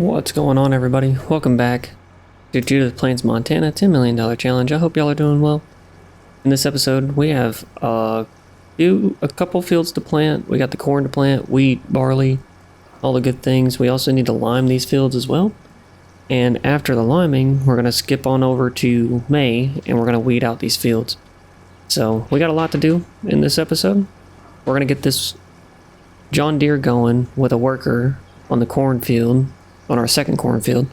What's going on, everybody? Welcome back to Judith Plains Montana $10 million challenge. I hope y'all are doing well. In this episode, we have a couple fields to plant. We got the corn to plant, wheat, barley, all the good things. We also need to lime these fields as well. And after the liming, we're going to skip on over to May, and we're going to weed out these fields. So we got a lot to do in this episode. We're going to get this John Deere going with a worker on the cornfield, on our second cornfield,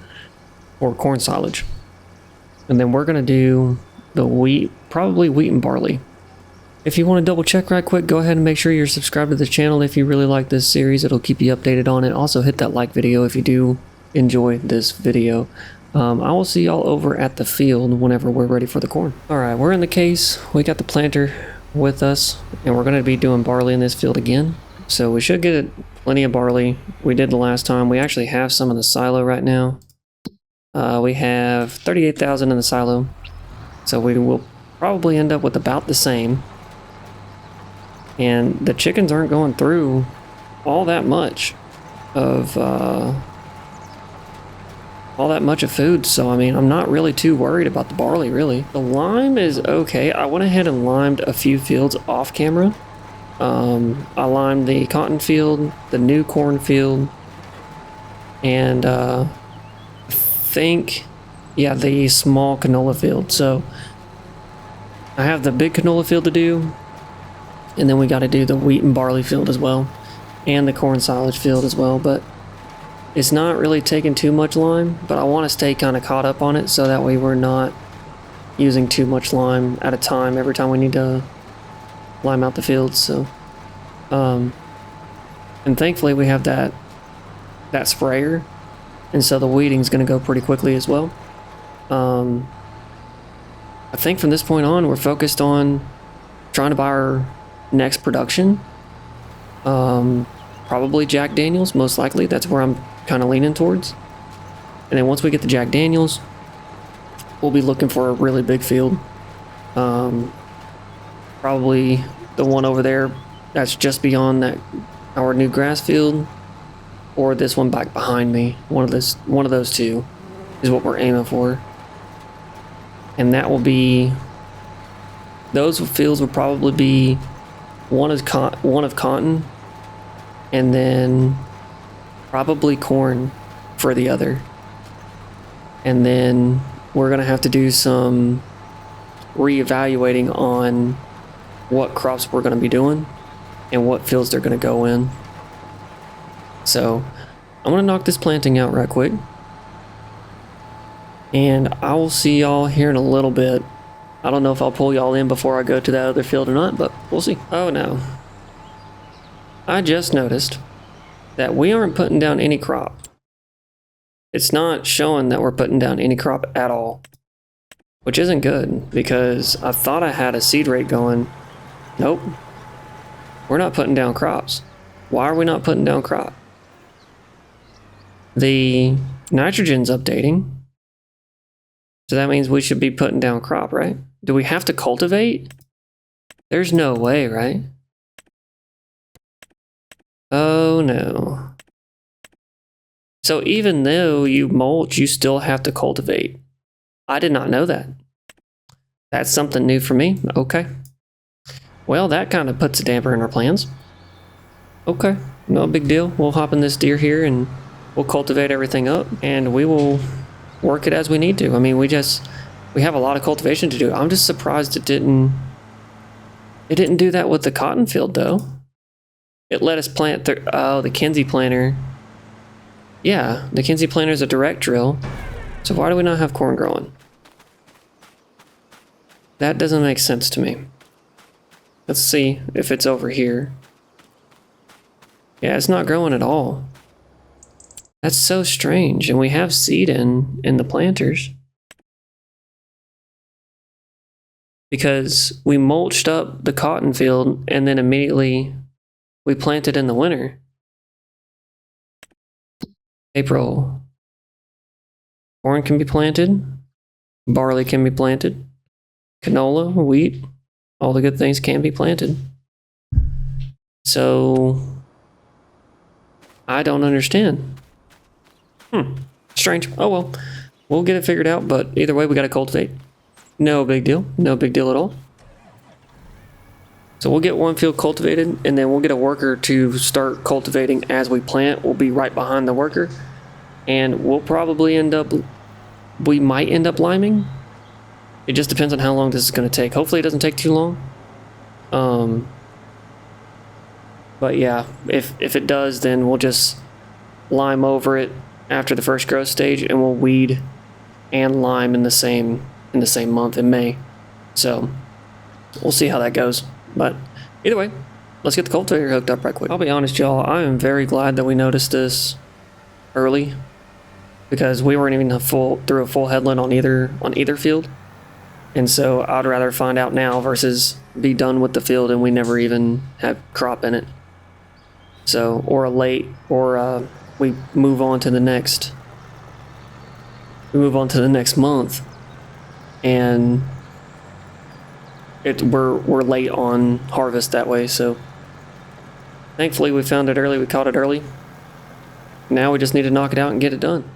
or corn silage. And then we're going to do the wheat, probably wheat and barley. If you want to double check right quick, go ahead and make sure you're subscribed to the channel if you really like this series. It'll keep you updated on it. Also hit that like video if you do enjoy this video. I will see y'all over at the field whenever we're ready for the corn. Alright, we're in the case. We got the planter with us, and we're going to be doing barley in this field again. So we should get plenty of barley. We did the last time. We actually have some in the silo right now. We have 38,000 in the silo. So we will probably end up with about the same. And the chickens aren't going through all that much of food. So I mean, I'm not really too worried about the barley, really. The lime is okay. I went ahead and limed a few fields off camera. I limed the cotton field, the new corn field, and I think, yeah, the small canola field. So I have the big canola field to do, and then we got to do the wheat and barley field as well, and the corn silage field as well. But it's not really taking too much lime, but I want to stay kind of caught up on it so that way we're not using too much lime at a time every time we need to lime out the fields. So and thankfully we have that sprayer, and so the weeding is going to go pretty quickly as well. I think from this point on we're focused on trying to buy our next production, probably Jack Daniels, most likely. That's where I'm kind of leaning towards. And then once we get the Jack Daniels, we'll be looking for a really big field, probably the one over there that's just beyond our new grass field, or this one back behind me. One of those two is what we're aiming for. And that will be, those fields will probably be one of cotton, and then probably corn for the other. And then we're gonna have to do some reevaluating on what crops we're going to be doing and what fields they're going to go in. So I'm going to knock this planting out right quick, and I will see y'all here in a little bit. I don't know if I'll pull y'all in before I go to that other field or not, but we'll see. Oh no, I just noticed that we aren't putting down any crop. It's not showing that we're putting down any crop at all, which isn't good, because I thought I had a seed rate going. Nope. We're not putting down crops. Why are we not putting down crop? The nitrogen's updating, so that means we should be putting down crop, right? Do we have to cultivate? There's no way, right? Oh no. So even though you mulch, you still have to cultivate. I did not know that. That's something new for me. Okay. Well, that kind of puts a damper in our plans. Okay, no big deal. We'll hop in this deer here and we'll cultivate everything up, and we will work it as we need to. I mean, we have a lot of cultivation to do. I'm just surprised it didn't do that with the cotton field though. It let us plant the Kinsey planter. Yeah, the Kinsey planter is a direct drill. So why do we not have corn growing? That doesn't make sense to me. Let's see if it's over here. Yeah, it's not growing at all. That's so strange. And we have seed in the planters, because we mulched up the cotton field and then immediately we planted in the winter. April. Corn can be planted. Barley can be planted. Canola, wheat. All the good things can be planted. So I don't understand. Strange. Oh well. We'll get it figured out, but either way, we gotta cultivate. No big deal. No big deal at all. So we'll get one field cultivated, and then we'll get a worker to start cultivating as we plant. We'll be right behind the worker, and we'll probably we might end up liming. It just depends on how long this is going to take. Hopefully it doesn't take too long. But yeah, if it does, then we'll just lime over it after the first growth stage, and we'll weed and lime in the same month in May. So we'll see how that goes. But either way, let's get the cultivator hooked up right quick. I'll be honest, y'all, I am very glad that we noticed this early, because we weren't even through a full headland on either field. And so I'd rather find out now versus be done with the field and we never even have crop in it. So, or we move on to the next month, and we're late on harvest that way. So thankfully we found it early, we caught it early. Now we just need to knock it out and get it done.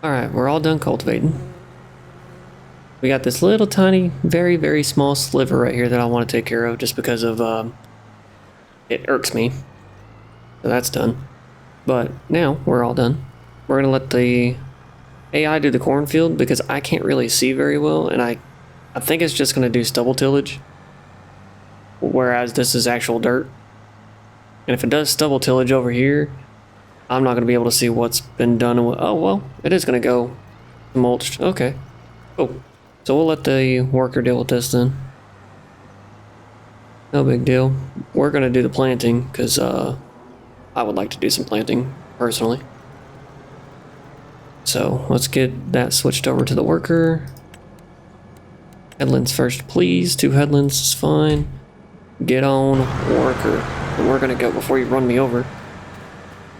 Alright, we're all done cultivating. We got this little tiny, very, very small sliver right here that I want to take care of just because of, it irks me. So that's done. But now we're all done. We're going to let the AI do the cornfield because I can't really see very well, and I think it's just going to do stubble tillage, whereas this is actual dirt. And if it does stubble tillage over here, I'm not going to be able to see what's been done. Oh, well, it is going to go mulched. Okay. Oh, so we'll let the worker deal with this then. No big deal. We're going to do the planting because I would like to do some planting personally. So let's get that switched over to the worker. Headlands first, please. 2 headlands is fine. Get on, worker. And we're going to go, before you run me over,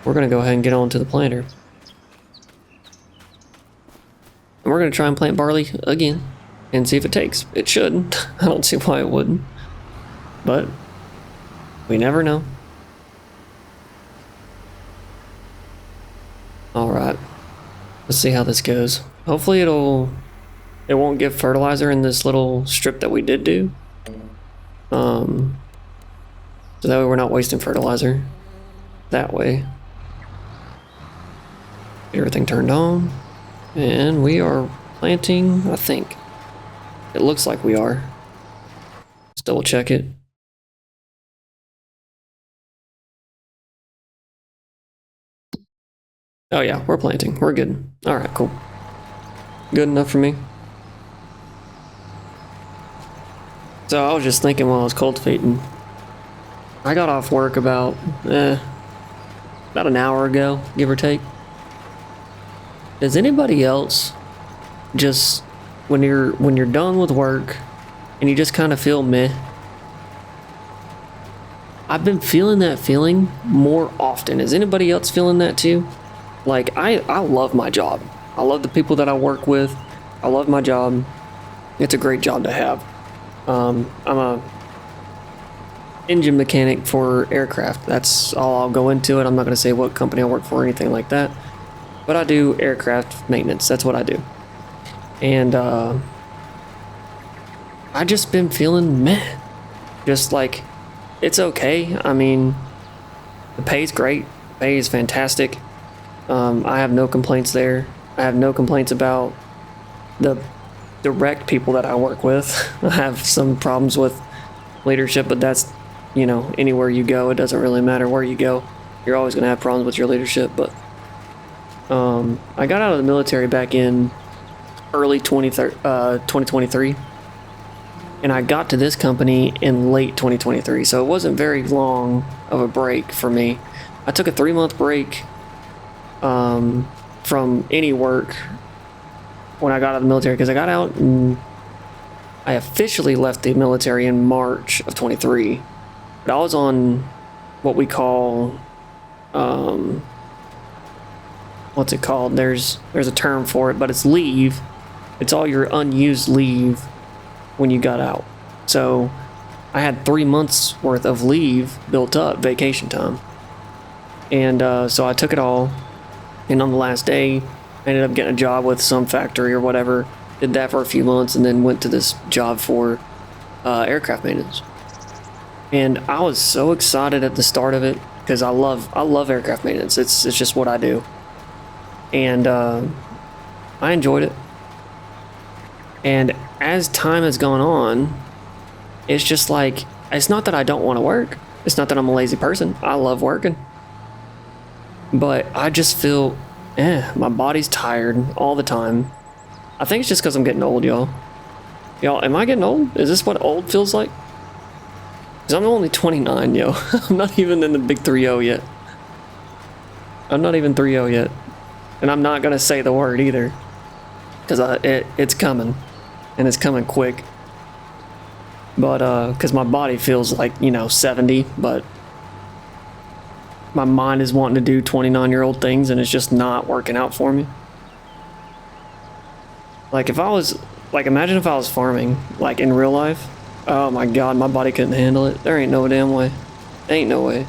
we're going to go ahead and get on to the planter. And we're going to try and plant barley again and see if it takes. It should. I don't see why it wouldn't. But we never know. Alright. Let's see how this goes. Hopefully it won't give fertilizer in this little strip that we did do. So that way we're not wasting fertilizer that way. Get everything turned on. And we are planting, I think. It looks like we are. Let's double check it. Oh yeah, we're planting. We're good. Alright, cool. Good enough for me. So I was just thinking while I was cultivating. I got off work about an hour ago, give or take. Does anybody else just when you're done with work and you just kind of feel meh? I've been feeling that feeling more often. Is anybody else feeling that too? Like, I love my job. I love the people that I work with. I love my job. It's a great job to have. I'm a engine mechanic for aircraft. That's all I'll go into it. I'm not going to say what company I work for or anything like that. But I do aircraft maintenance. That's what I do. And I just been feeling meh. Just like, it's okay. I mean, the pay's great. The pay is fantastic. I have no complaints there. I have no complaints about the direct people that I work with. I have some problems with leadership, but that's, anywhere you go, it doesn't really matter where you go. You're always going to have problems with your leadership. But I got out of the military back in early 2023, and I got to this company in late 2023, so it wasn't very long of a break for me. I took a 3-month break from any work when I got out of the military, because I got out and I officially left the military in March of 23, but I was on what we call what's it called? There's a term for it, but it's leave. It's all your unused leave when you got out. So I had 3 months worth of leave built up, vacation time. And so I took it all. And on the last day, I ended up getting a job with some factory or whatever. Did that for a few months and then went to this job for aircraft maintenance. And I was so excited at the start of it because I love aircraft maintenance. It's just what I do. And I enjoyed it. And as time has gone on, it's just like, it's not that I don't want to work. It's not that I'm a lazy person. I love working. But I just feel, my body's tired all the time. I think it's just because I'm getting old, y'all. Y'all, am I getting old? Is this what old feels like? Because I'm only 29, yo. I'm not even in the big 3-0 yet. I'm not even 3-0 yet. And I'm not going to say the word either. Because it's coming. And it's coming quick. But, because my body feels like, 70, but my mind is wanting to do 29-year-old things, and it's just not working out for me. Like, imagine if I was farming, like, in real life. Oh my god, my body couldn't handle it. There ain't no damn way. Ain't no way.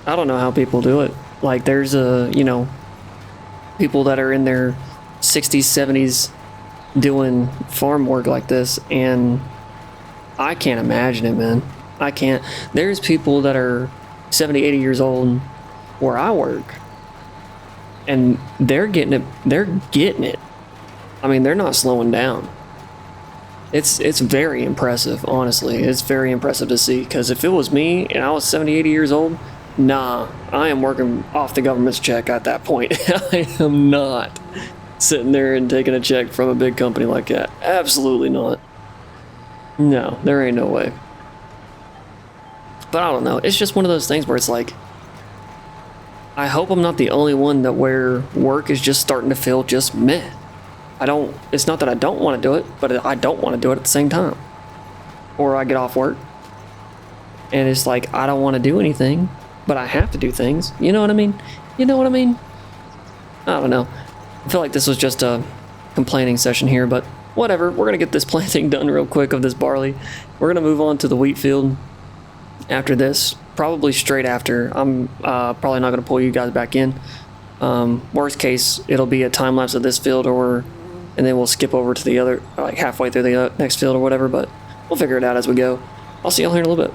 I don't know how people do it. Like, there's people that are in their 60s, 70s doing farm work like this, and I can't imagine it, man. I can't. There's people that are 70, 80 years old where I work, and they're getting it. I mean, they're not slowing down. It's very impressive, honestly. It's very impressive to see, because if it was me and I was 70, 80 years old, nah, I am working off the government's check at that point. I am not sitting there and taking a check from a big company like that. Absolutely not. No, there ain't no way. But I don't know. It's just one of those things where it's like, I hope I'm not the only one that where work is just starting to feel just meh. It's not that I don't want to do it, but I don't want to do it at the same time. Or I get off work, and it's like, I don't want to do anything, but I have to do things. You know what I mean? I don't know. I feel like this was just a complaining session here, but whatever. We're going to get this planting done real quick of this barley. We're going to move on to the wheat field after this, probably straight after. I'm probably not going to pull you guys back in. Worst case, it'll be a time lapse of this field, and then we'll skip over to the other, like halfway through the next field or whatever, but we'll figure it out as we go. I'll see y'all here in a little bit.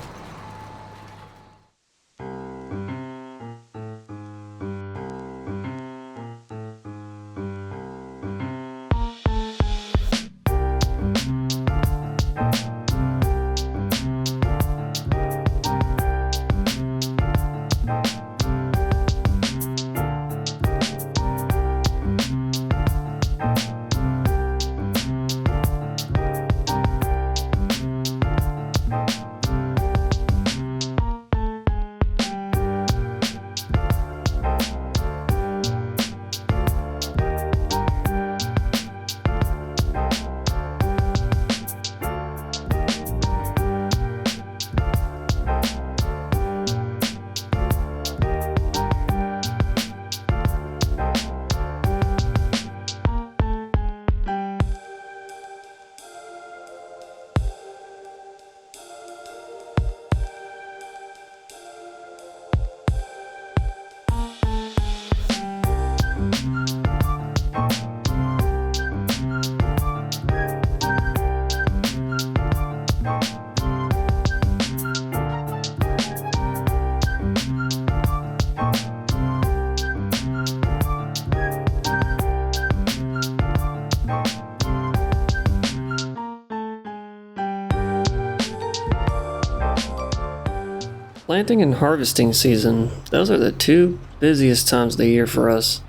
Planting and harvesting season. Those are the two busiest times of the year for us.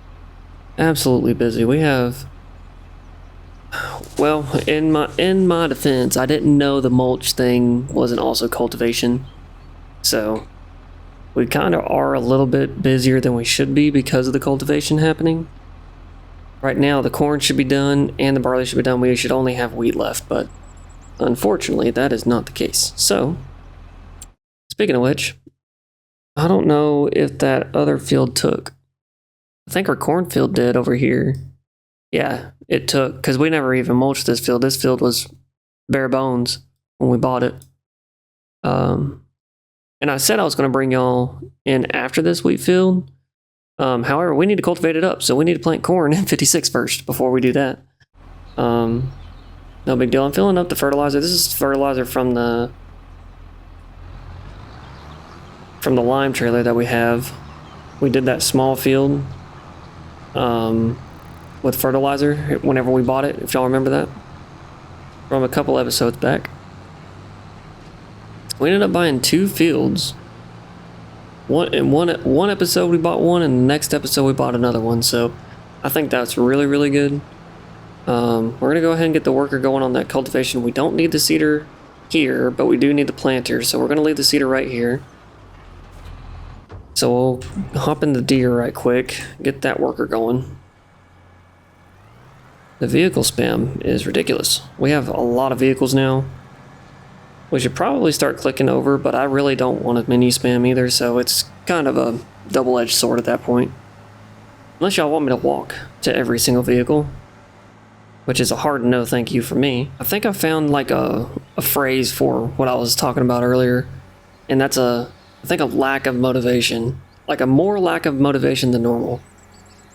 Absolutely busy. We have, well, in my defense, I didn't know the mulch thing wasn't also cultivation. So we kind of are a little bit busier than we should be because of the cultivation happening. Right now, the corn should be done and the barley should be done. We should only have wheat left, but unfortunately, that is not the case. So, speaking of which, I don't know if that other field took. I think our cornfield did over here. Yeah, it took, because we never even mulched this field. This field was bare bones when we bought it. And I said I was going to bring y'all in after this wheat field. However, we need to cultivate it up, so we need to plant corn in 56 first before we do that. No big deal. I'm filling up the fertilizer. This is fertilizer from the lime trailer that we have. We did that small field with fertilizer whenever we bought it, if y'all remember that from a couple episodes back. We ended up buying 2 fields. In one episode we bought one, and the next episode we bought another one. So I think that's really, really good. We're gonna go ahead and get the worker going on that cultivation. We don't need the seeder here, but we do need the planter, so we're gonna leave the seeder right here. So we'll hop in the deer right quick, get that worker going. The vehicle spam is ridiculous. We have a lot of vehicles now. We should probably start clicking over, but I really don't want a menu spam either, so it's kind of a double-edged sword at that point. Unless y'all want me to walk to every single vehicle, which is a hard no thank you for me. I think I found like a phrase for what I was talking about earlier, and that's I think a lack of motivation. Like a more lack of motivation than normal.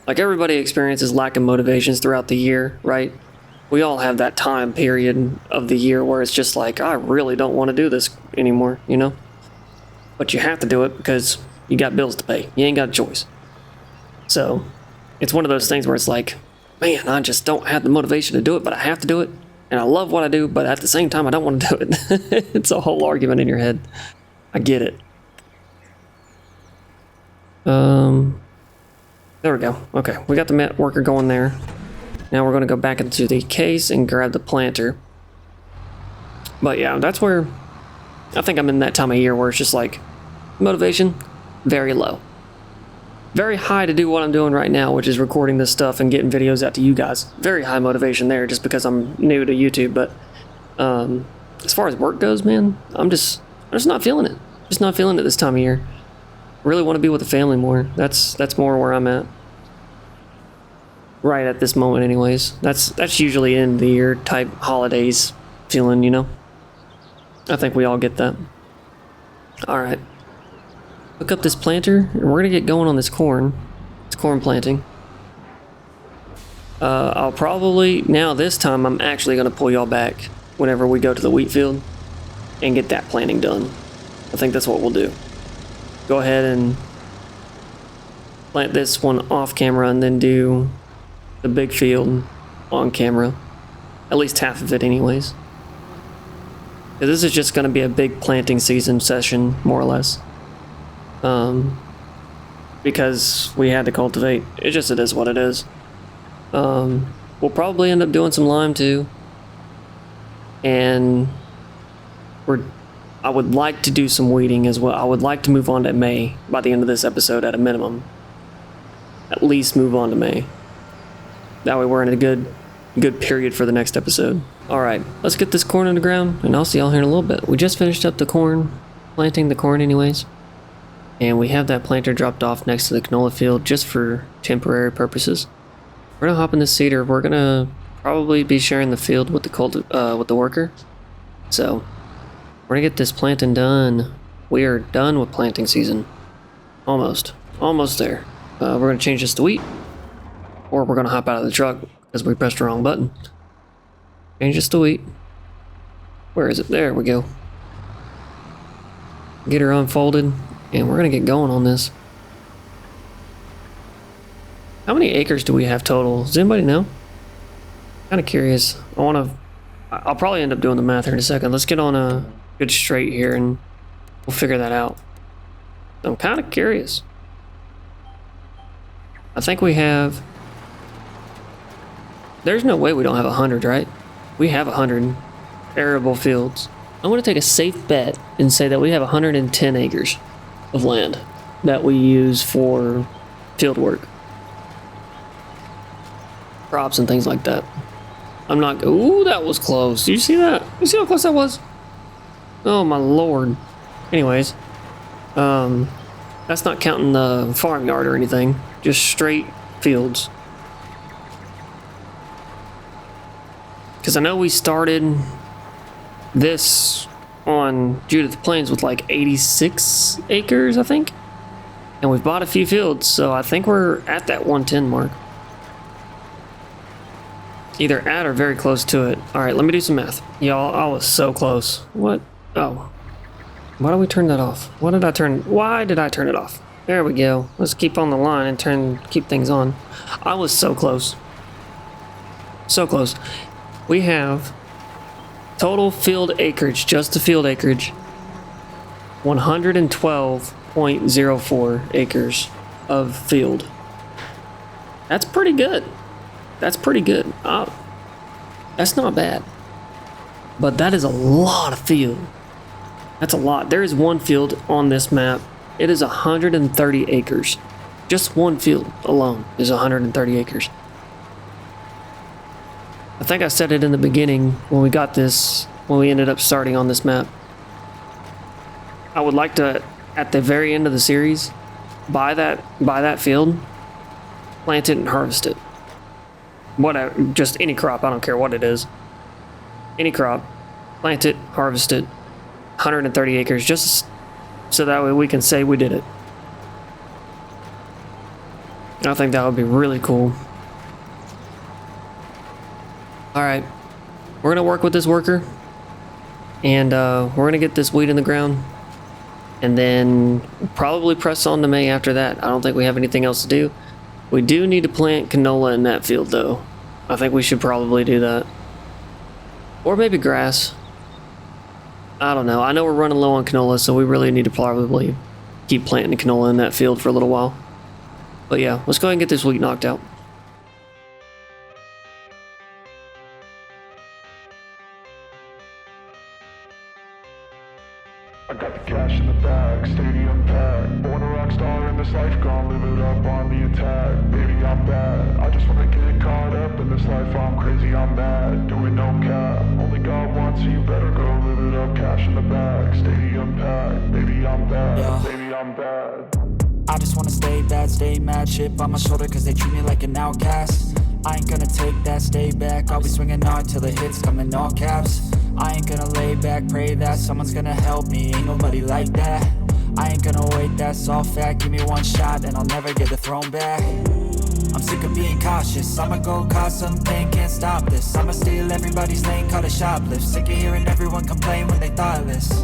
Like everybody experiences lack of motivations throughout the year, right? We all have that time period of the year where it's just like, I really don't want to do this anymore, you know? But you have to do it because you got bills to pay. You ain't got a choice. So it's one of those things where it's like, man, I just don't have the motivation to do it, but I have to do it. And I love what I do, but at the same time, I don't want to do it. It's a whole argument in your head. I get it. There we go. Okay, we got the worker going there. Now we're going to go back into the case and grab the planter. But yeah, that's where I think I'm in that time of year where it's just like motivation, very low. Very high to do what I'm doing right now, which is recording this stuff and getting videos out to you guys. Very high motivation there just because I'm new to YouTube. But as far as work goes, man, I'm just not feeling it. Just not feeling it this time of year. Really want to be with the family more. That's more where I'm at. Right at this moment anyways. That's usually end of the year type holidays feeling, you know? I think we all get that. Alright. Hook up this planter and we're gonna get going on this corn. It's corn planting. I'll probably, now this time I'm actually gonna pull y'all back whenever we go to the wheat field and get that planting done. I think that's what we'll do. Go ahead and plant this one off camera and then do the big field on camera. At least half of it anyways. This is just going to be a big planting season session, more or less. Because we had to cultivate. It is what it is. We'll probably end up doing some lime too. And I would like to do some weeding as well. I would like to move on to May by the end of this episode at a minimum. At least move on to May. That way we're in a good period for the next episode. Alright, let's get this corn on the ground, and I'll see y'all here in a little bit. We just finished up the corn, planting the corn anyways. And we have that planter dropped off next to the canola field just for temporary purposes. We're gonna hop in the seeder. We're gonna probably be sharing the field with the worker. So, we're gonna get this planting done. We are done with planting season. Almost there. We're gonna change this to wheat. Or we're gonna hop out of the truck because we pressed the wrong button. Change this to wheat. Where is it? There we go. Get her unfolded, and we're gonna get going on this. How many acres do we have total? Does anybody know? Kind of curious. I'll probably end up doing the math here in a second. Let's get on a good straight here, and we'll figure that out. I'm kind of curious. I think we have... There's no way we don't have 100, right? We have 100 arable fields. I'm going to take a safe bet and say that we have 110 acres of land that we use for field work. Crops and things like that. I'm not... Ooh, that was close. Do you see that? You see how close that was? Oh, my lord. Anyways. That's not counting the farmyard or anything. Just straight fields. Because I know we started this on Judith Plains with like 86 acres, I think. And we've bought a few fields, so I think we're at that 110 mark. Either at or very close to it. Alright, let me do some math. Y'all, I was so close. What? Oh. Why do we turn that off? Why did I turn it off? There we go. Let's keep on the line and keep things on. I was so close. So close. We have total field acreage, just the field acreage, 112.04 acres of field. That's pretty good. That's pretty good. That's not bad. But that is a lot of field. That's a lot. There is one field on this map. It is 130 acres. Just one field alone is 130 acres. I think I said it in the beginning when we got this, when we ended up starting on this map. I would like to, at the very end of the series, buy that field, plant it and harvest it. Whatever, just any crop, I don't care what it is. Any crop, plant it, harvest it, 130 acres, just so that way we can say we did it. I think that would be really cool. Alright, we're gonna work with this worker, and we're gonna get this wheat in the ground, and then probably press on to May after that. I don't think we have anything else to do. We do need to plant canola in that field though. I think we should probably do that. Or maybe grass. I don't know. I know we're running low on canola, so we really need to probably keep planting canola in that field for a little while. But yeah, let's go ahead and get this wheat knocked out. I got the cash in the bag, stadium packed. Born a rock star in this life, gonna live it up on the attack. Baby, I'm bad. I just wanna get caught up in this life. I'm crazy, I'm mad. Doing no cap. Only God wants you, better go live it up. Cash in the bag, stadium packed. Baby, I'm bad. Yeah. Baby, I'm bad. I just wanna stay bad, stay mad. Chip on my shoulder cause they treat me like an outcast. I ain't gonna take that, stay back. I'll be swinging hard till the hits come in all caps. I ain't gonna lay back, pray that someone's gonna help me. Ain't nobody like that. I ain't gonna wait, that's all fact. Give me one shot and I'll never get the throne back. I'm sick of being cautious. I'ma go cause something, can't stop this. I'ma steal everybody's lane, call it shoplift. Sick of hearing everyone complain when they thoughtless.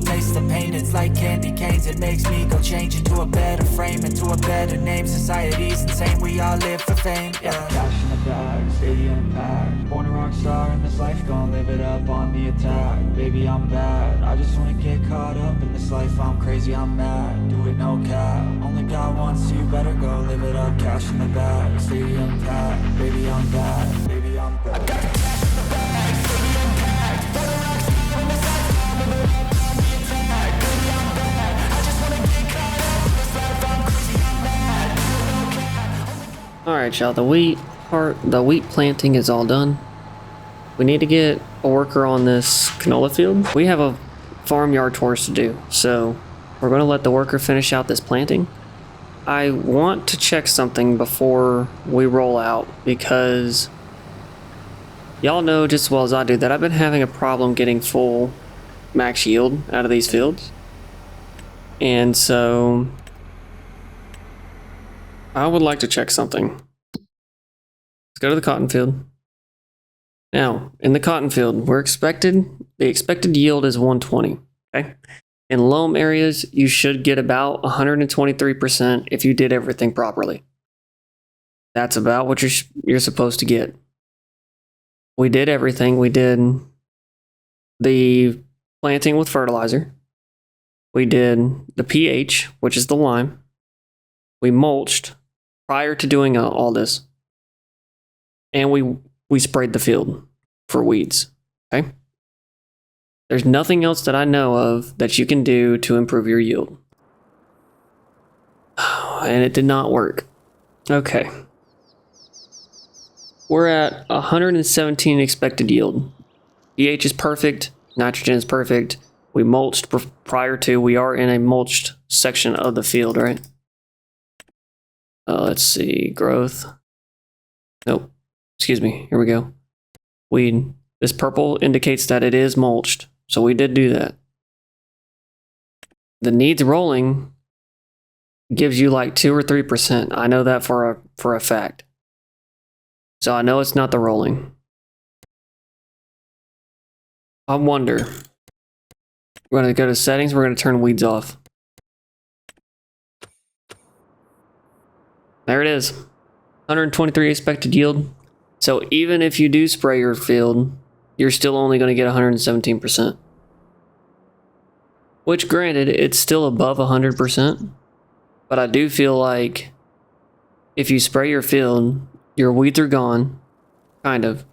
Taste the pain, it's like candy canes. It makes me go change into a better frame, into a better name. Society's insane, we all live for fame, yeah. Cash in the bag, stadium packed. Born a rock star in this life, gonna live it up on the attack. Baby, I'm bad. I just wanna get caught up in this life. I'm crazy, I'm mad. Do it no cap. Only God wants you, better go live it up. Cash in the bag, stadium packed. Baby, I'm bad. Baby, I'm bad. I got the cash in the bag, stadium packed. Born a rock star in this life, gonna live it up on the attack. Baby, I'm bad. I just wanna get caught up in this life. I'm crazy, I'm mad. Do it no cap. Alright, y'all, the wheat planting is all done. We need to get a worker on this canola field. We have a farmyard chores to do, so we're going to let the worker finish out this planting. I want to check something before we roll out, because y'all know just as well as I do that I've been having a problem getting full max yield out of these fields. And so I would like to check something. Let's go to the cotton field. Now, in the cotton field, the expected yield is 120, okay? In loam areas, you should get about 123% if you did everything properly. That's about what you're supposed to get. We did everything. We did the planting with fertilizer. we did the pH, which is the lime. We mulched prior to doing all this. And we sprayed the field for weeds. Okay? There's nothing else that I know of that you can do to improve your yield. And it did not work. Okay. We're at 117 expected yield. pH is perfect. Nitrogen is perfect. We mulched prior to. We are in a mulched section of the field, right? Let's see. Growth. Nope. Excuse me. Here we go. Weed. This purple indicates that it is mulched. So we did do that. The needs rolling gives you like 2 or 3%. I know that for a fact. So I know it's not the rolling. I wonder. We're going to go to settings. We're going to turn weeds off. There it is. 123 expected yield. So even if you do spray your field, you're still only going to get 117%. Which, granted, it's still above 100%. But I do feel like if you spray your field, your weeds are gone, kind of.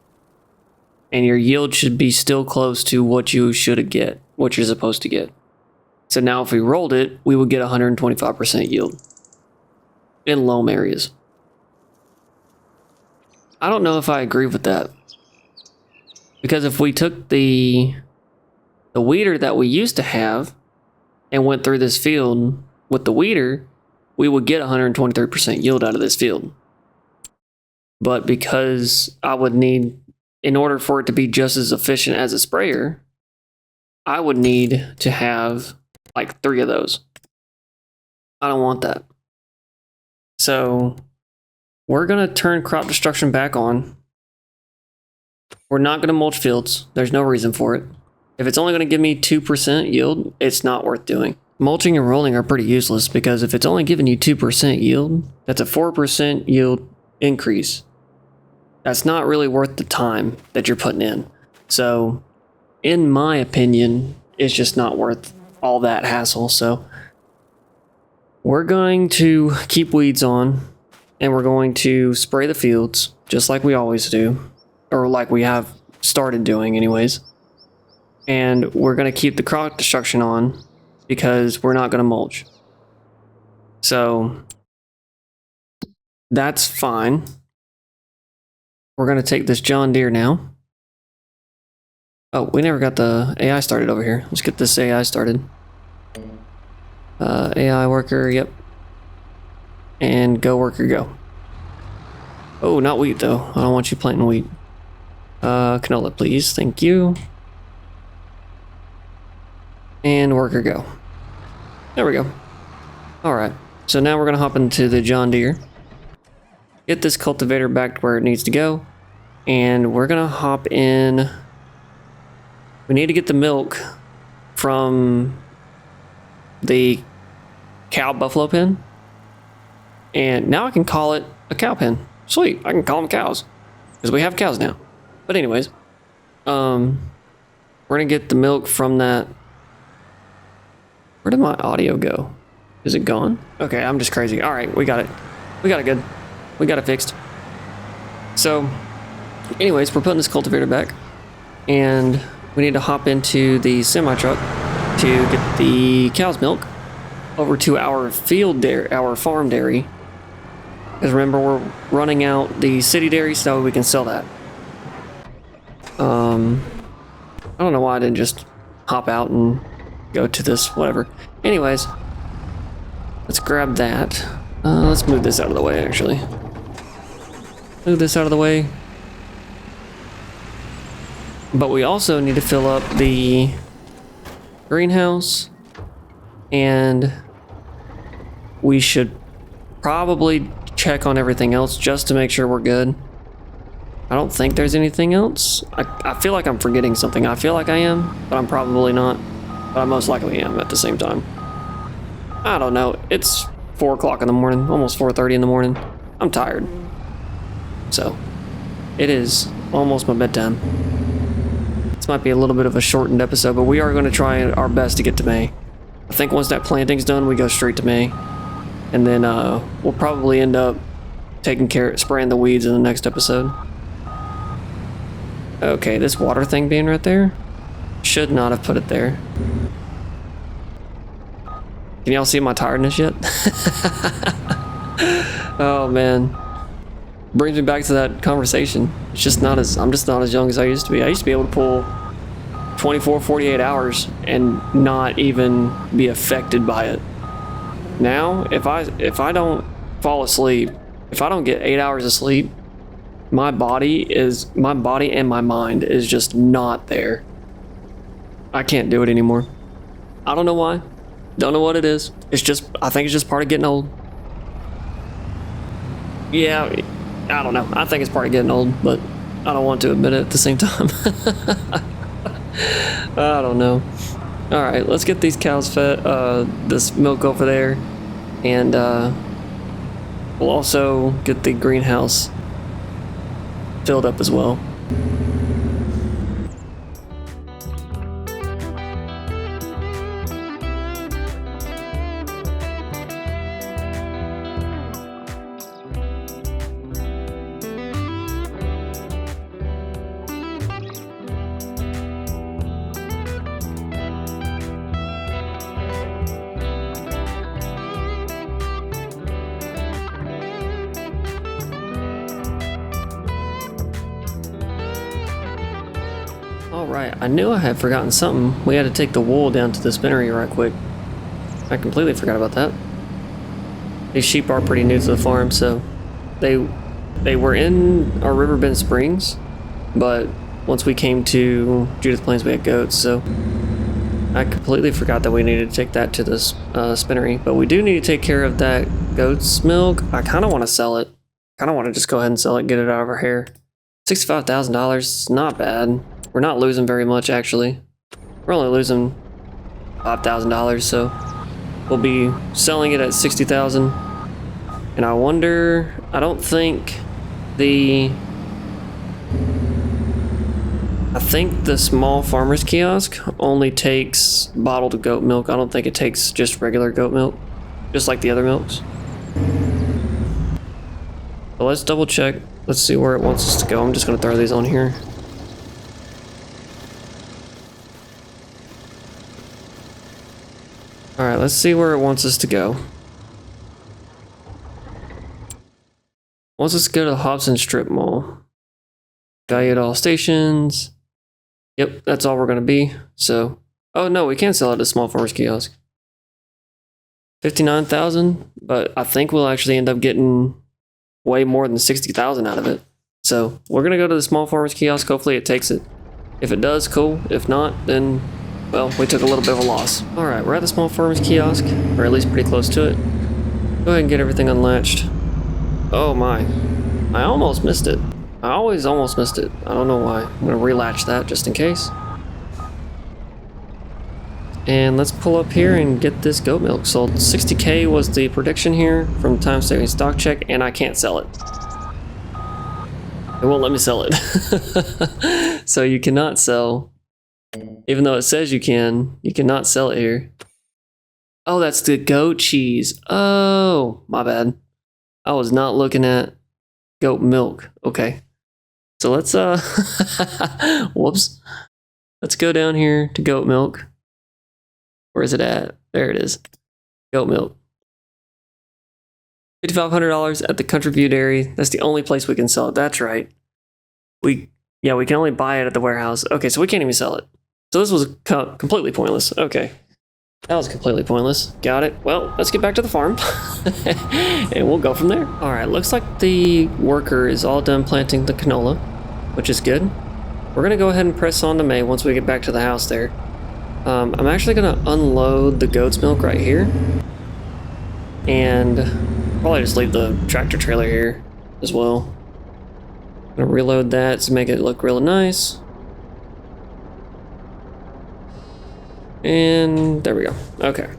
And your yield should be still close to what you should get, what you're supposed to get. So now if we rolled it, we would get 125% yield in loam areas. I don't know if I agree with that. Because if we took the weeder that we used to have and went through this field with the weeder, we would get 123% yield out of this field. But because I would need, in order for it to be just as efficient as a sprayer, I would need to have like 3 of those. I don't want that. So we're going to turn crop destruction back on. We're not going to mulch fields. There's no reason for it. If it's only going to give me 2% yield, it's not worth doing. Mulching and rolling are pretty useless because if it's only giving you 2% yield, that's a 4% yield increase. That's not really worth the time that you're putting in. So, in my opinion, it's just not worth all that hassle. So, we're going to keep weeds on and we're going to spray the fields just like we always do, or like we have started doing anyways. And we're going to keep the crop destruction on because we're not going to mulch. So that's fine. We're going to take this John Deere now. Oh, we never got the AI started over here. Let's get this AI started. AI worker, yep. And go worker, go. Oh, not wheat though. I don't want you planting wheat. Canola, please. Thank you. And worker, go. There we go. Alright. So now we're going to hop into the John Deere. Get this cultivator back to where it needs to go. And we're going to hop in. We need to get the milk from the cow buffalo pen. And now I can call it a cow pen. Sweet. I can call them cows. Because we have cows now. But anyways. We're going to get the milk from that. Where did my audio go? Is it gone? Okay, I'm just crazy. Alright, we got it. We got it good. We got it fixed. So, anyways, we're putting this cultivator back. And we need to hop into the semi-truck to get the cow's milk over to our field dairy, our farm dairy. Because remember, we're running out the city dairy so we can sell that. I don't know why I didn't just hop out and go to this, whatever. Anyways, let's grab that. Let's move this out of the way, actually. Move this out of the way. But we also need to fill up the greenhouse. And we should probably check on everything else just to make sure we're good. I don't think there's anything else. I feel like I'm forgetting something. I feel like I am, but I'm probably not. But I most likely am at the same time. I don't know. It's 4 o'clock in the morning, almost 4:30 in the morning. I'm tired. So, it is almost my bedtime. This might be a little bit of a shortened episode, but we are going to try our best to get to May. I think once that planting's done, we go straight to May. And then we'll probably end up spraying the weeds in the next episode. Okay, this water thing being right there, should not have put it there. Can y'all see my tiredness yet? Oh man. Brings me back to that conversation. I'm just not as young as I used to be. I used to be able to pull 24, 48 hours and not even be affected by it. Now, if I don't fall asleep, if I don't get 8 hours of sleep, my body and my mind is just not there. I can't do it anymore. I don't know why. Don't know what it is. I think it's just part of getting old. Yeah, I don't know. I think it's part of getting old, but I don't want to admit it at the same time. I don't know. All right, let's get these cows fed, this milk over there, and we'll also get the greenhouse filled up as well. Alright, I knew I had forgotten something. We had to take the wool down to the spinnery right quick. I completely forgot about that. These sheep are pretty new to the farm, so they were in our Riverbend Springs, but once we came to Judith Plains we had goats, so I completely forgot that we needed to take that to the spinnery. But we do need to take care of that goat's milk. I kind of want to sell it. I kind of want to just go ahead and sell it, get it out of our hair. $65,000 is not bad. We're not losing very much, actually. We're only losing $5,000, so we'll be selling it at $60,000. And I wonder, I think the small farmer's kiosk only takes bottled goat milk. I don't think it takes just regular goat milk, just like the other milks. But let's double check. Let's see where it wants us to go. I'm just gonna throw these on here. Alright, let's see where it wants us to go. Wants us to go to the Hobson Strip Mall. Value at all stations. Yep, that's all we're going to be. So, oh no, we can't sell it at a small farmer's kiosk. 59,000, but I think we'll actually end up getting way more than 60,000 out of it. So, we're going to go to the small farmer's kiosk. Hopefully it takes it. If it does, cool. If not, then well, we took a little bit of a loss. Alright, we're at the small farmer's kiosk, or at least pretty close to it. Go ahead and get everything unlatched. Oh my. I almost missed it. I always almost missed it. I don't know why. I'm going to relatch that just in case. And let's pull up here and get this goat milk sold. 60K was the prediction here from time saving stock check, and I can't sell it. It won't let me sell it. So you cannot sell. Even though it says you cannot sell it here. Oh, that's the goat cheese. Oh, my bad. I was not looking at goat milk. Okay. So let's, whoops. Let's go down here to goat milk. Where is it at? There it is. Goat milk. $5,500 at the Country View Dairy. That's the only place we can sell it. That's right. We can only buy it at the warehouse. Okay, so we can't even sell it. So this was completely pointless. Okay. That was completely pointless. Got it. Well, let's get back to the farm. And we'll go from there. Alright, looks like the worker is all done planting the canola, which is good. We're going to go ahead and press on to May once we get back to the house there. I'm actually going to unload the goat's milk right here. And probably just leave the tractor trailer here as well. I'm going to reload that to make it look really nice. And there we go. Okay.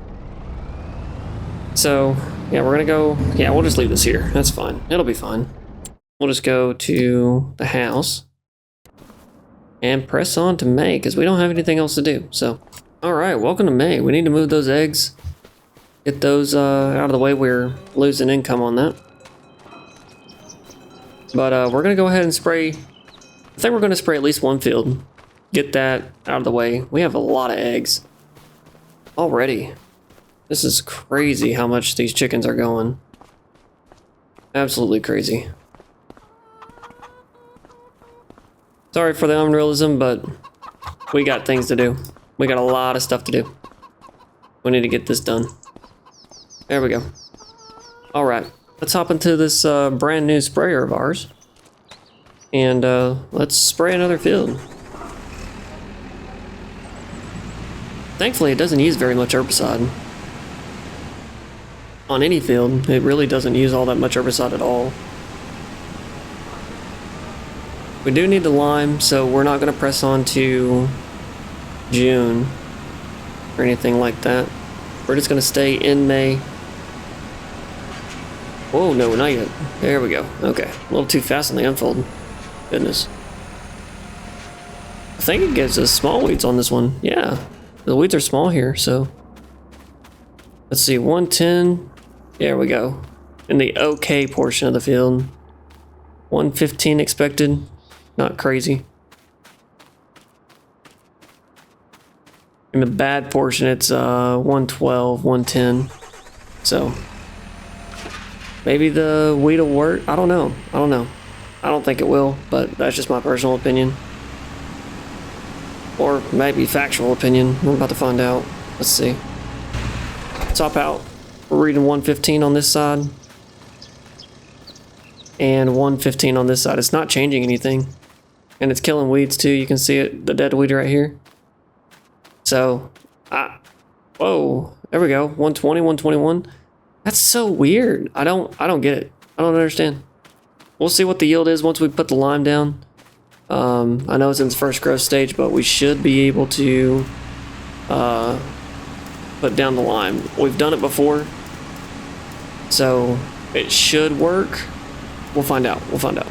So, yeah, we're gonna go. Yeah, we'll just leave this here. That's fine. It'll be fine. We'll just go to the house and press on to May because we don't have anything else to do. So, Alright, welcome to May. We need to move those eggs. Get those out of the way. We're losing income on that. But we're going to go ahead and spray. I think we're going to spray at least one field. Get that out of the way. We have a lot of eggs already. This is crazy how much these chickens are going. Absolutely crazy. Sorry for the unrealism, but we got things to do. We got a lot of stuff to do. We need to get this done. There we go. All right, let's hop into this brand new sprayer of ours. And let's spray another field. Thankfully, it doesn't use very much herbicide. On any field, it really doesn't use all that much herbicide at all. We do need the lime, so we're not going to press on to June or anything like that. We're just going to stay in May. Whoa, no, not yet. There we go. Okay, a little too fast on the unfold. Goodness. I think it gives us small weeds on this one. Yeah, the weeds are small here, so. Let's see, 110. There we go. In the okay portion of the field. 115 expected. Not crazy. In the bad portion, it's 112, 110. So maybe the weed will work. I don't know. I don't think it will, but that's just my personal opinion. Or maybe factual opinion. We're about to find out. Let's see. Top out. We're reading 115 on this side. And 115 on this side. It's not changing anything. And it's killing weeds too. You can see it, the dead weed right here. So, whoa, there we go. 120, 121. That's so weird. I don't get it. I don't understand. We'll see what the yield is once we put the lime down. I know it's in its first growth stage, but we should be able to put down the lime. We've done it before, so it should work. We'll find out. We'll find out.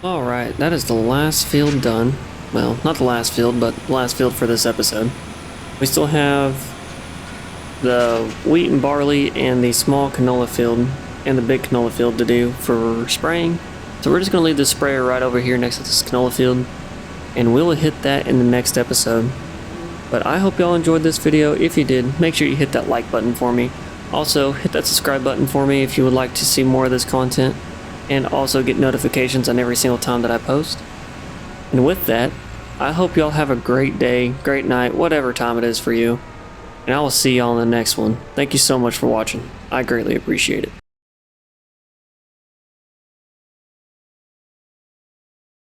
Alright, that is the last field done. Well, not the last field, but the last field for this episode. We still have the wheat and barley and the small canola field and the big canola field to do for spraying. So we're just going to leave the sprayer right over here next to this canola field, and we'll hit that in the next episode. But I hope y'all enjoyed this video. If you did, make sure you hit that like button for me. Also, hit that subscribe button for me if you would like to see more of this content, and also get notifications on every single time that I post. And with that, I hope y'all have a great day, great night, whatever time it is for you. And I will see y'all in the next one. Thank you so much for watching. I greatly appreciate it.